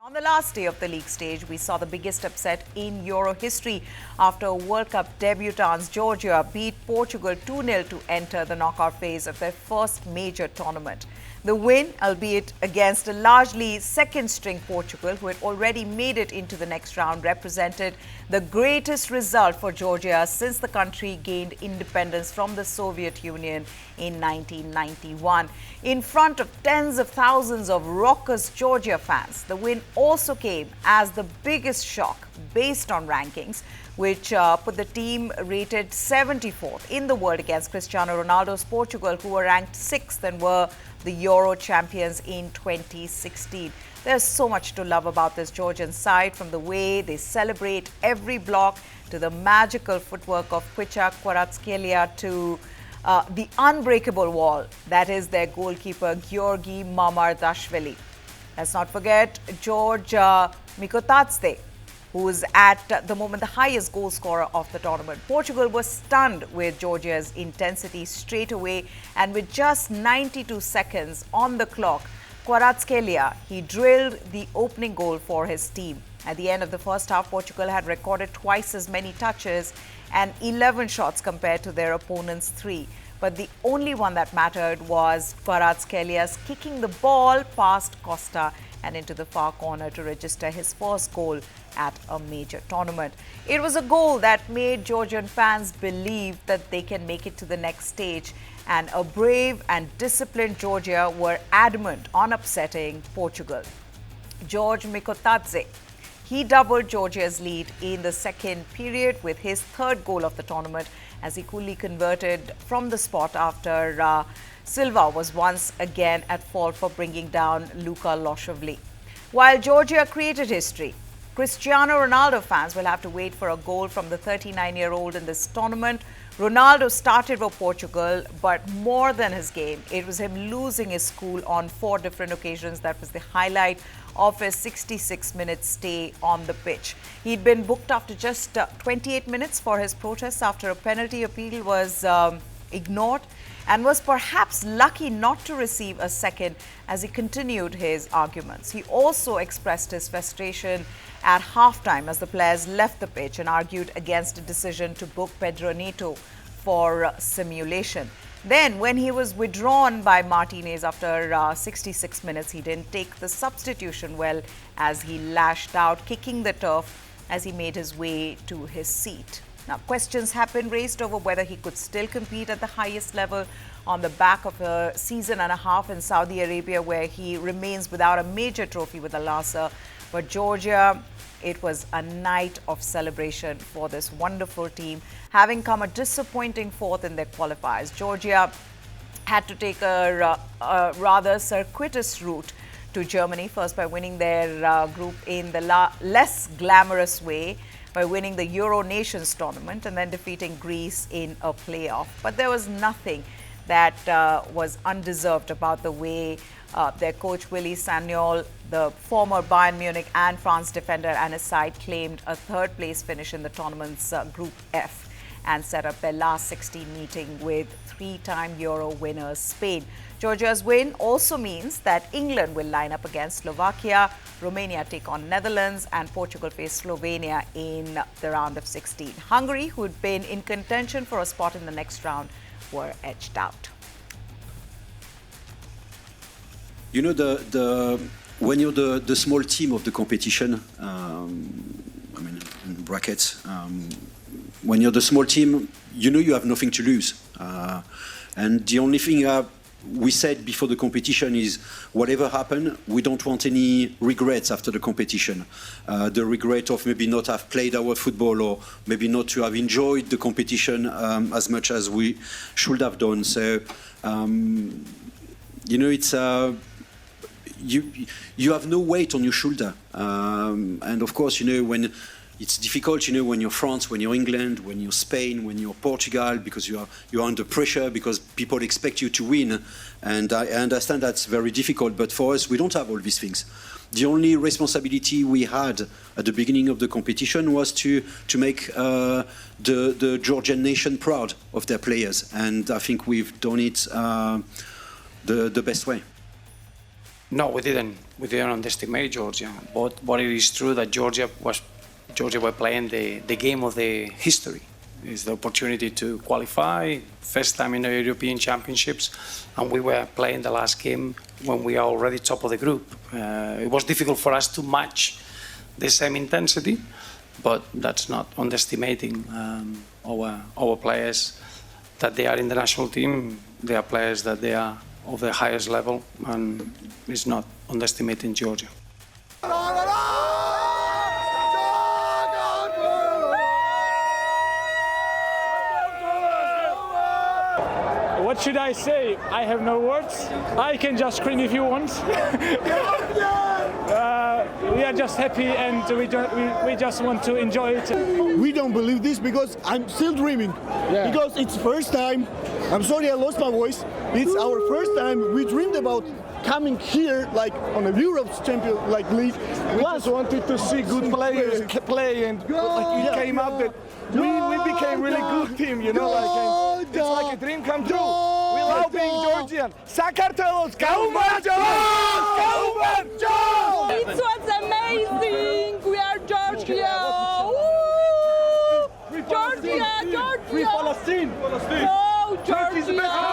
On the last day of the league stage, we saw the biggest upset in Euro history after World Cup debutants Georgia beat Portugal 2-0 to enter the knockout phase of their first major tournament. The win, albeit against a largely second-string Portugal, who had already made it into the next round, represented the greatest result for Georgia since the country gained independence from the Soviet Union in 1991. In front of tens of thousands of raucous Georgia fans, the win also came as the biggest shock based on rankings, which put the team rated 74th in the world against Cristiano Ronaldo's Portugal, who were ranked 6th and were the Euro champions in 2016. There's so much to love about this Georgian side, from the way they celebrate every block to the magical footwork of Khvicha Kvaratskhelia to the unbreakable wall that is their goalkeeper Georgian Mamardashvili. Let's not forget George Mikotadze, who is at the moment the highest goal scorer of the tournament. Portugal was stunned with Georgia's intensity straight away, and with just 92 seconds on the clock, Kvaratskhelia, he drilled the opening goal for his team. At the end of the first half, Portugal had recorded twice as many touches and 11 shots compared to their opponents' 3. But the only one that mattered was Kvaratskelia's kicking the ball past Costa and into the far corner to register his first goal at a major tournament. It was a goal that made Georgian fans believe that they can make it to the next stage, and a brave and disciplined Georgia were adamant on upsetting Portugal. George Mikotadze, he doubled Georgia's lead in the second period with his third goal of the tournament, as he coolly converted from the spot after Silva was once again at fault for bringing down Luka Loshovli. While Georgia created history, Cristiano Ronaldo fans will have to wait for a goal from the 39-year-old in this tournament. Ronaldo started for Portugal, but more than his game, it was him losing his cool on 4 different occasions that was the highlight of his 66-minute stay on the pitch. He'd been booked after just 28 minutes for his protests after a penalty appeal was ignored, and was perhaps lucky not to receive a second as he continued his arguments. He also expressed his frustration at halftime as the players left the pitch and argued against a decision to book Pedro Neto for simulation. Then, when he was withdrawn by Martinez after 66 minutes, he didn't take the substitution well as he lashed out, kicking the turf as he made his way to his seat. Now, questions have been raised over whether he could still compete at the highest level on the back of a season and a half in Saudi Arabia, where he remains without a major trophy with Al-Nassr. But Georgia, it was a night of celebration for this wonderful team, having come a disappointing 4th in their qualifiers. Georgia had to take a rather circuitous route to Germany, first by winning their group in the less glamorous way, by winning the Euro Nations tournament and then defeating Greece in a playoff. But there was nothing that was undeserved about the way their coach Willy Sagnol, the former Bayern Munich and France defender, and his side claimed a third-place finish in the tournament's Group F and set up their last 16 meeting with 3-time Euro winners Spain. Georgia's win also means that England will line up against Slovakia, Romania take on Netherlands, and Portugal face Slovenia in the round of 16. Hungary, who had been in contention for a spot in the next round, were edged out. You know, when you're the small team of the competition, I mean, in brackets, when you're the small team, you know you have nothing to lose. And the only thing we said before the competition is, whatever happened, we don't want any regrets after the competition. The regret of maybe not have played our football, or maybe not to have enjoyed the competition as much as we should have done. So, you know, it's you have no weight on your shoulder. And of course, you know, when it's difficult, you know, when you're France, when you're England, when you're Spain, when you're Portugal, because you're under pressure, because people expect you to win. And I understand that's very difficult, but for us, we don't have all these things. The only responsibility we had at the beginning of the competition was to make the Georgian nation proud of their players. And I think we've done it the best way. No, we didn't. We didn't underestimate Georgia. But it is true that Georgia were playing the game of the history. It's the opportunity to qualify, first time in the European Championships, and we were playing the last game when we are already top of the group. It was difficult for us to match the same intensity, but that's not underestimating our players. That they are in the national team, they are players that they are of the highest level, and it's not underestimating Georgia. What should I say? I have no words. I can just scream if you want. We are just happy and we just want to enjoy it. We don't believe this because I'm still dreaming. Yeah. Because it's first time. I'm sorry I lost my voice. It's our first time. We dreamed about coming here like on a Europe's Champions League. We just wanted to see good players play, and it came up that we became really good team, you know, and it's like a dream come true. We love being Georgian. Sakartvelos, It was amazing. We are Georgia. Woo! Georgia. Free Palestine. No, Georgia.